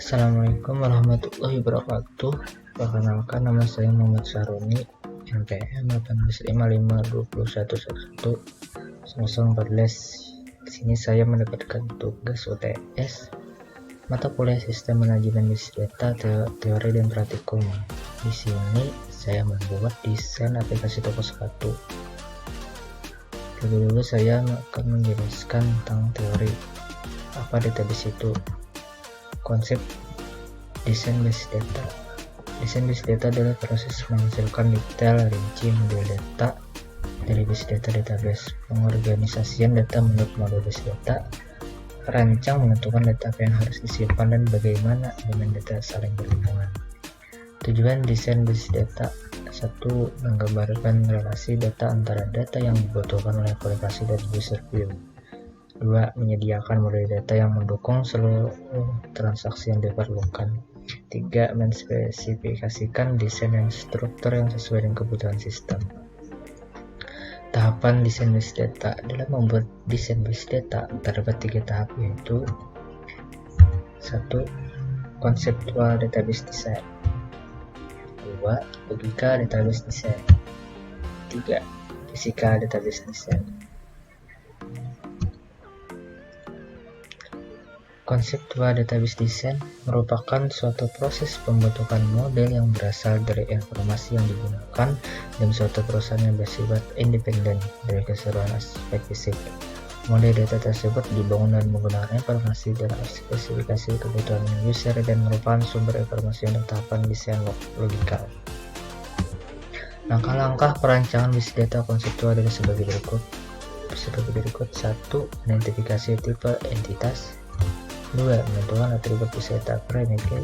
Assalamualaikum warahmatullahi wabarakatuh. Perkenalkan, nama saya Muhammad Saruni, NPM 18552111 Di sini saya mendapatkan tugas UTS mata kuliah Sistem Manajemen Bisnis Data, Teori dan Praktikum. Di sini saya membuat desain aplikasi toko sepatu. Lebih dulu saya akan menjelaskan tentang teori apa database itu. Konsep desain basis data. Desain basis data adalah proses menghasilkan detail rinci model data dari basis data database. Pengorganisasian data menurut model basis data. Rancang menentukan data apa yang harus disimpan dan bagaimana elemen data saling berhubungan. Tujuan desain basis data: 1. Menggambarkan relasi data antara data yang dibutuhkan oleh aplikasi dan user view. 2. Menyediakan model data yang mendukung seluruh transaksi yang diperlukan. 3. Menspesifikasikan desain dan struktur yang sesuai dengan kebutuhan sistem. Tahapan desain basis data. Dalam membuat desain basis data terdapat 3 tahap, yaitu 1. Konseptual database design. 2. Logika database design. 3. Physical database design. Konseptual database design merupakan suatu proses pembentukan model yang berasal dari informasi yang digunakan dalam suatu perusahaan yang bersifat independen dari keseluruhan aspek fisik. Model data tersebut dibangun dan menggunakan informasi dan spesifikasi kebutuhan user dan merupakan sumber informasi untuk tahapan desain logikal. Langkah-langkah perancangan basis data konseptual adalah sebagai berikut. 1. Identifikasi tipe entitas. 2. Menentukan atribut basis data parameter.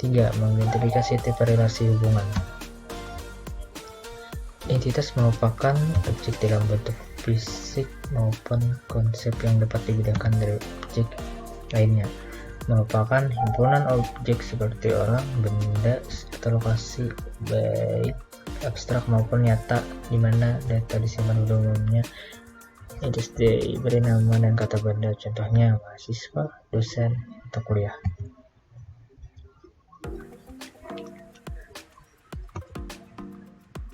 3. Mengidentifikasi tipe relasi hubungan. Entitas merupakan objek dalam bentuk fisik maupun konsep yang dapat dibedakan dari objek lainnya. Merupakan himpunan objek seperti orang, benda, atau lokasi, baik abstrak maupun nyata, di mana data disimpan pada umumnya diberi nama dan kata benda, contohnya mahasiswa, dosen, atau kuliah.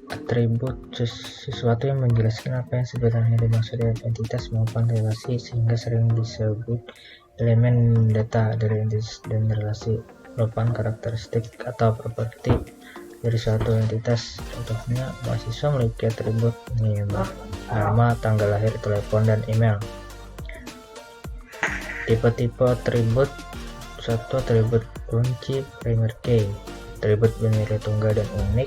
Atribut sesuatu yang menjelaskan apa yang sebenarnya dimaksud dengan entitas maupun relasi, sehingga sering disebut elemen data dari entitas dan relasi. Merupakan karakteristik atau properti dari suatu entitas, contohnya mahasiswa memiliki atribut nama, tanggal lahir, telepon, dan email. Tipe-tipe atribut: 1. Atribut kunci primary key, atribut bernilai tunggal dan unik.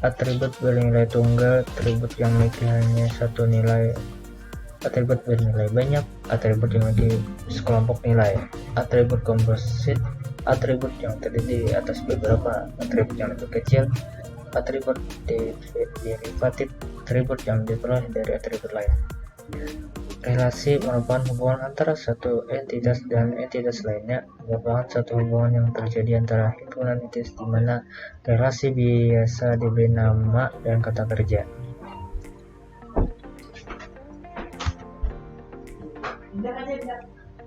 Atribut bernilai tunggal, atribut yang memiliki hanya satu nilai. Atribut bernilai banyak, atribut yang memiliki sekelompok nilai. Atribut komposit, atribut yang terdiri atas beberapa atribut yang lebih kecil. Atribut derivatif, atribut yang diperoleh dari atribut lain. Relasi merupakan hubungan antara satu entitas dan entitas lainnya. Merupakan satu hubungan yang terjadi antara himpunan entitas, di mana relasi biasa diberi nama dan kata kerja.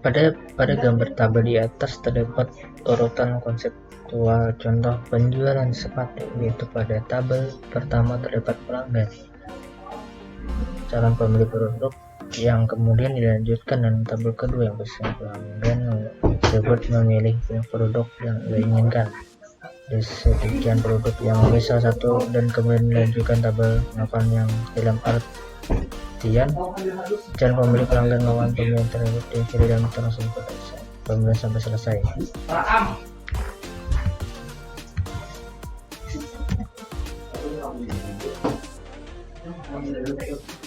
Pada gambar tabel di atas terdapat urutan konseptual contoh penjualan sepatu, yaitu pada tabel pertama terdapat pelanggan, calon pembeli produk, yang kemudian dilanjutkan dengan tabel kedua yang bersama pelanggan tersebut memilih produk yang diinginkan. Ada sekian produk yang memilih salah satu dan kemudian dilanjutkan tabel 8 yang dalam artian calon pembeli pelanggan melakukan pembelian tersebut di kiri dan terus pembelian sampai selesai.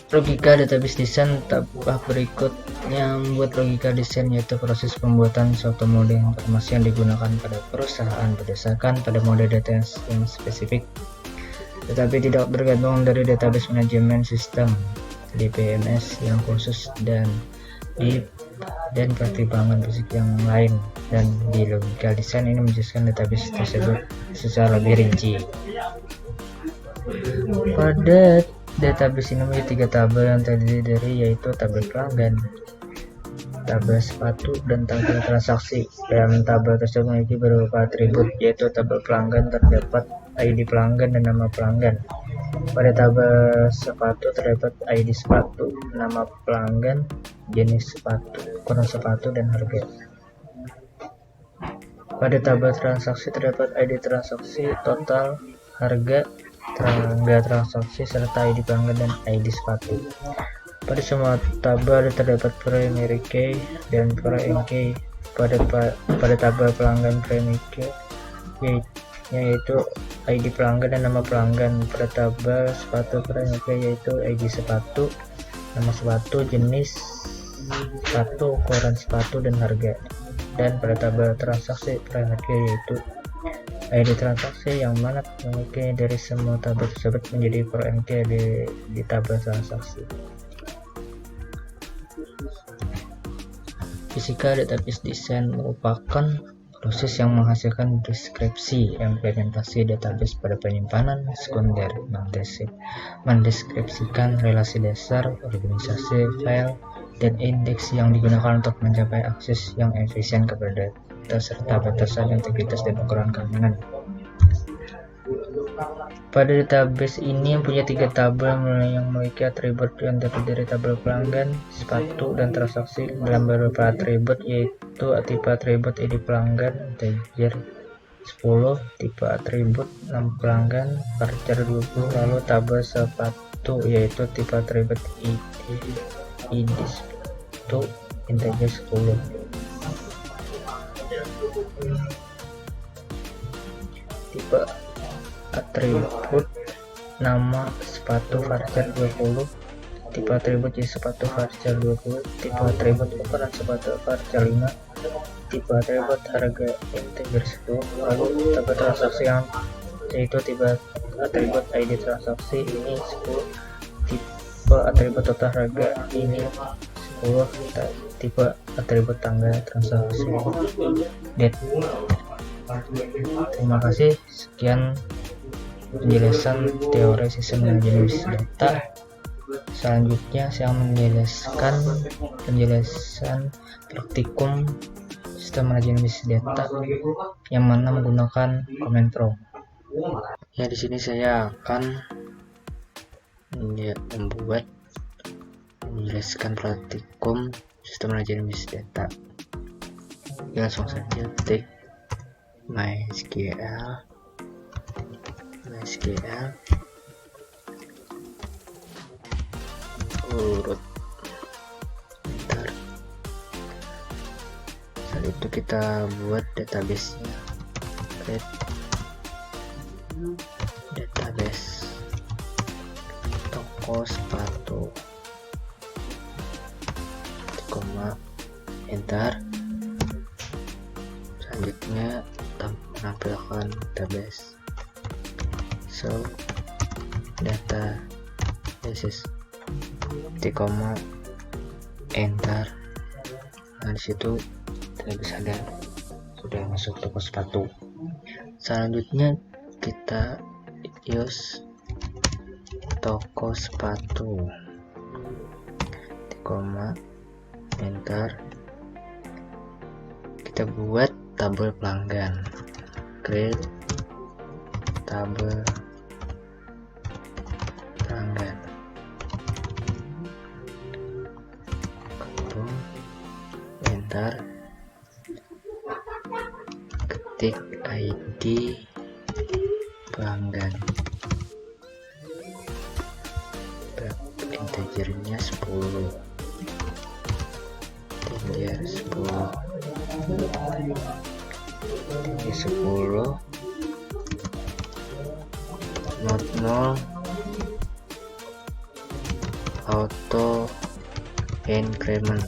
Logika database design. Tahap berikutnya membuat logika desain, yaitu proses pembuatan suatu model informasi yang digunakan pada perusahaan berdasarkan pada model data yang spesifik, tetapi tidak bergantung dari database manajemen sistem DBMS yang khusus dan pertimbangan fisik yang lain. Dan di logika desain ini menjelaskan database tersebut secara lebih rinci. Pada database ini memiliki 3 tabel yang terdiri dari, yaitu tabel pelanggan, tabel sepatu dan tabel transaksi. Dalam tabel tersebut memiliki beberapa atribut, yaitu tabel pelanggan terdapat ID pelanggan dan nama pelanggan. Pada tabel sepatu terdapat ID sepatu, nama pelanggan, jenis sepatu, ukuran sepatu, dan harga. Pada tabel transaksi terdapat ID transaksi, total, harga, tanggal transaksi, serta ID pelanggan dan ID sepatu. Pada semua tabel terdapat primary key dan foreign key. Pada tabel pelanggan primary key yaitu ID pelanggan dan nama pelanggan. Pada tabel sepatu primary key yaitu ID sepatu, nama sepatu, jenis sepatu, ukuran sepatu, dan harga. Dan pada tabel transaksi primary key yaitu ID transaksi, yang mana primary key dari semua tabel tersebut menjadi foreign key di tabel transaksi. Physical Database Design merupakan proses yang menghasilkan deskripsi implementasi database pada penyimpanan sekunder, mendeskripsikan relasi dasar, organisasi file, dan indeks yang digunakan untuk mencapai akses yang efisien kepada data serta batasan integritas dan ukuran keamanan. Pada database ini punya 3 tabel yang memiliki atribut yang terdiri dari tabel pelanggan, sepatu, dan transaksi. Dalam beberapa atribut yaitu tipe atribut ID pelanggan integer 10, tipe atribut nama pelanggan varchar 20, lalu tabel sepatu yaitu tipe atribut ID sepatu integer 10. Tipe atribut nama sepatu varchar 20, tipe atribut jenis sepatu varchar 20, tipe atribut ukuran sepatu varchar 5, tipe atribut harga integer 10, lalu tabel transaksi yang yaitu tipe atribut ID transaksi ini 10, tipe atribut total harga ini 10, tipe atribut tanggal transaksi date. Terima kasih, sekian penjelasan teori sistem manajemen data. Selanjutnya saya menjelaskan penjelasan praktikum sistem manajemen data yang mana menggunakan Command Prompt. Ya, di sini saya akan menjelaskan praktikum sistem manajemen data. Ya, langsung saja ketik MySQL urut enter. Saat itu kita buat database-nya, create database toko sepatu, koma, enter. Selanjutnya menampilkan database, so data basis, koma, enter. Nah, disitu database ada sudah masuk toko sepatu. Selanjutnya kita use toko sepatu, koma, enter. Kita buat tabel pelanggan, create tabel pelanggan, enter. Ketik ID pelanggan, integernya 10, integer 10, not null, auto increment,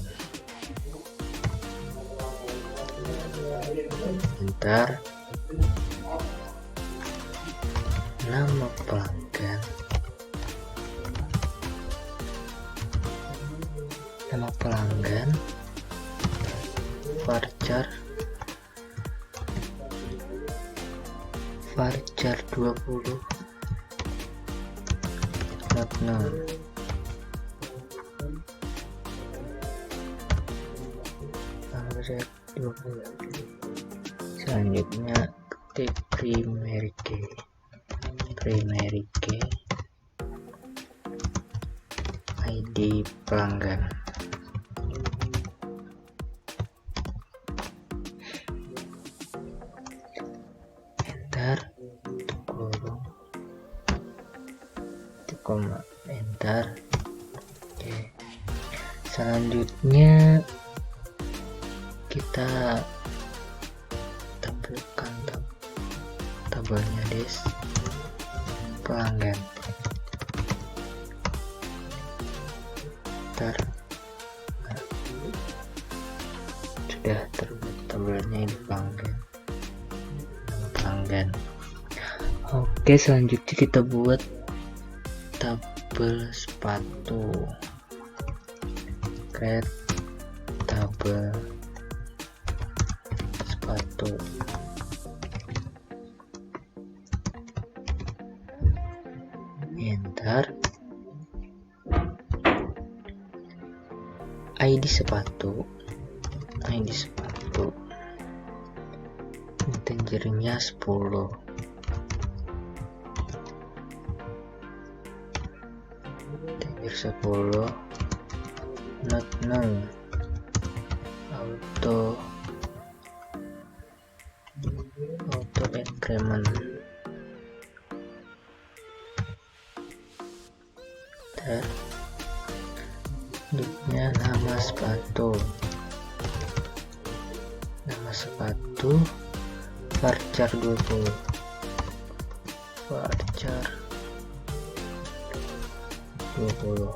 enter. Nama pelanggan, varchar 20, not null, proses 20. Selanjutnya ketik primary key, ID pelanggan. Enter, kurung, koma, enter. Oke. Selanjutnya kita tampilkan tabelnya des pelanggan. Ntar sudah terbuat tabelnya di pelanggan. Oke, selanjutnya kita buat tabel sepatu. Create tabel sepatu. Enter. ID sepatu, integernya 10. Integer 10, not null, auto increment. Selanjutnya nama sepatu, varchar 20, varchar 20.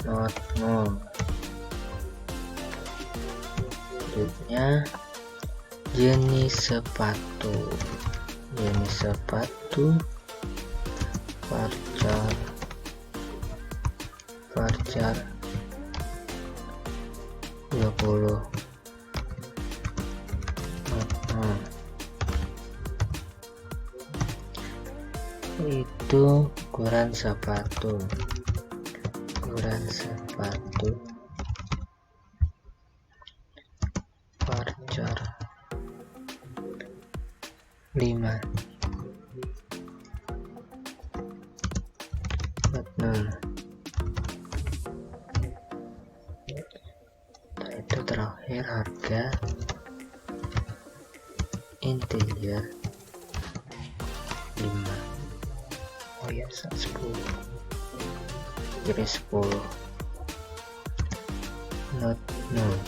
Not null. Selanjutnya jenis sepatu, varchar 20. Itu ukuran sepatu, varchar 5. Itu terakhir harga integer 5. Oh ya, 10. Jadi 10. Not null.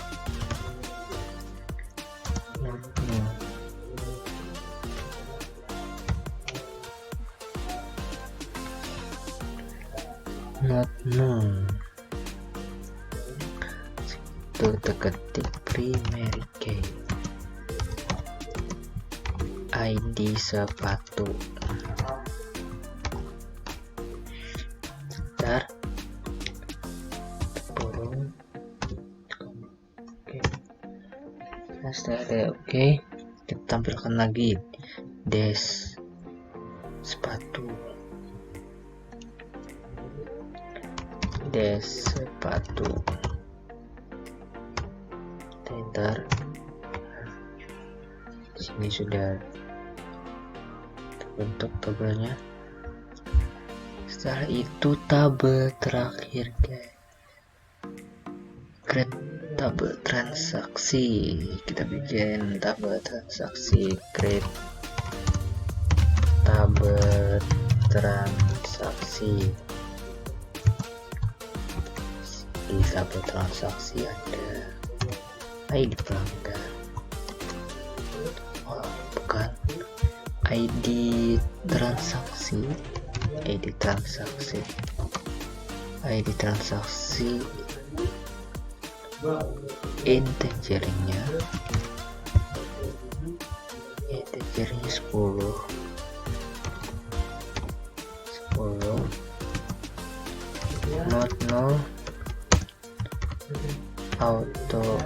Itu ketik primary key, ID sepatu. Bentar, kurung. Oke. Setelah oke, kita tampilkan lagi des sepatu. Enter. Sini sudah terbentuk tabelnya. Setelah itu tabel terakhir, guys. Create tabel transaksi. Kita bikin tabel transaksi. Create tabel transaksi. Di tabel transaksi ada ID pelanggan. Oh, bukan, ID transaksi integernya 10. Not null, auto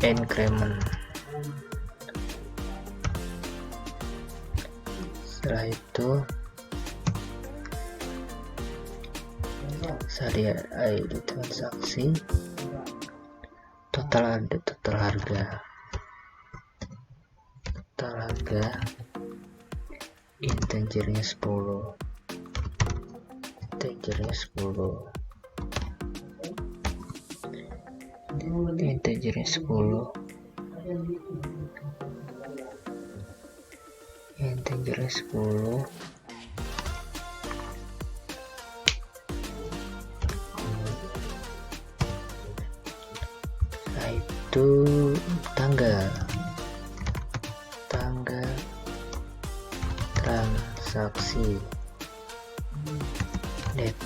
increment. Setelah itu Syariah ID transaksi, total harga, integernya 10, integernya 10, nah itu tanggal transaksi, date,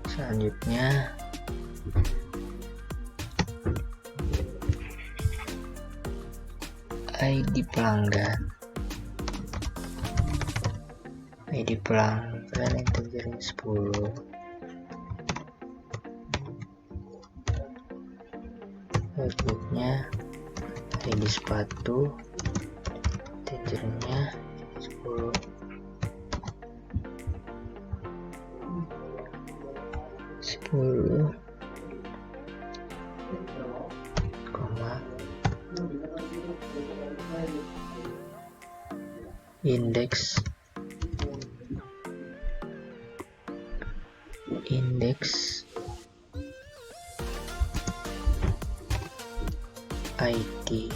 selanjutnya ID pelanggan, integernya 10, selanjutnya ID sepatu, integernya 10, koma, indeks ID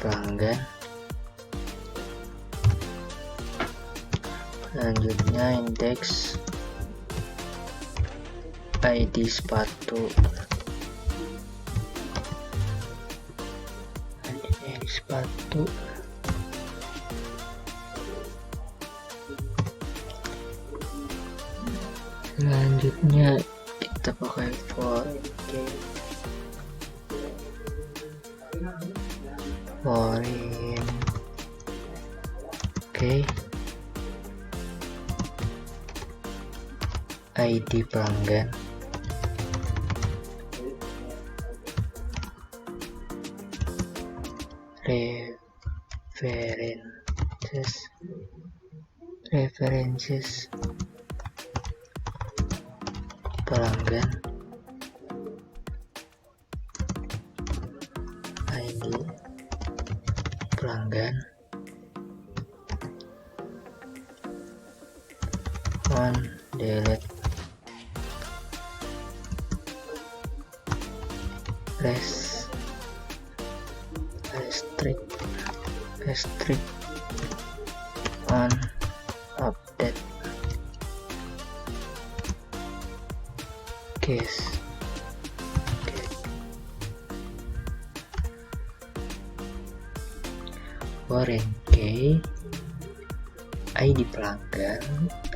pelanggan, selanjutnya indeks ID sepatu, selanjutnya kita pakai foreign key, ID pelanggan, references pelanggan, ID pelanggan, on delete, restrict on update case, foreign key, ID pelanggan,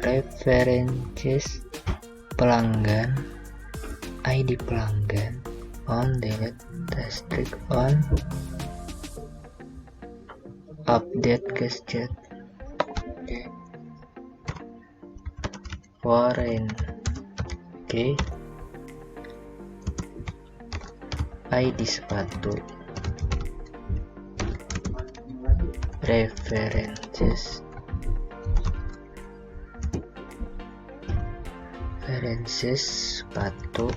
references pelanggan, ID pelanggan, on delete, restrict on update case, foreign key, ID sepatu, references sepatu,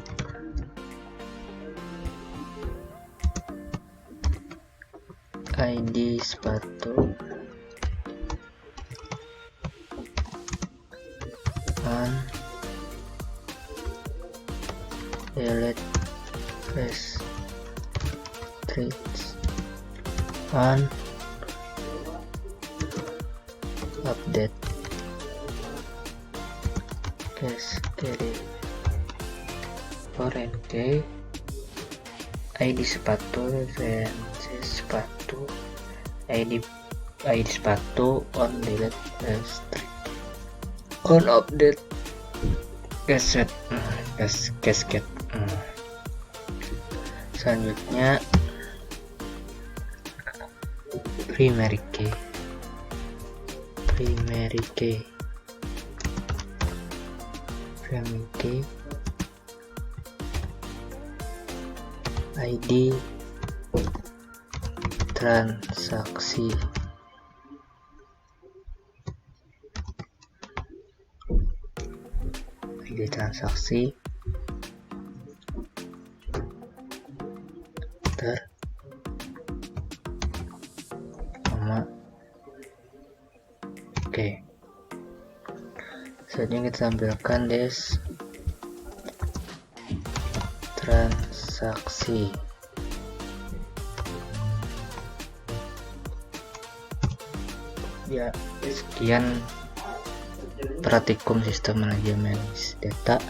ID sepatu, on delete, restrict on update case, foreign key, ID sepatu, references sepatu, ID sepatu, on delete, restrict on update casket. Selanjutnya primary key, ID transaksi. ID transaksi nama. Oke, selanjutnya kita tampilkan transaksi. Ya, sekian praktikum sistem manajemen data.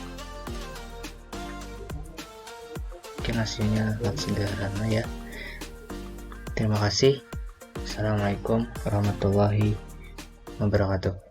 Mungkin hasilnya sangat sederhana ya. Terima kasih. Assalamualaikum warahmatullahi wabarakatuh.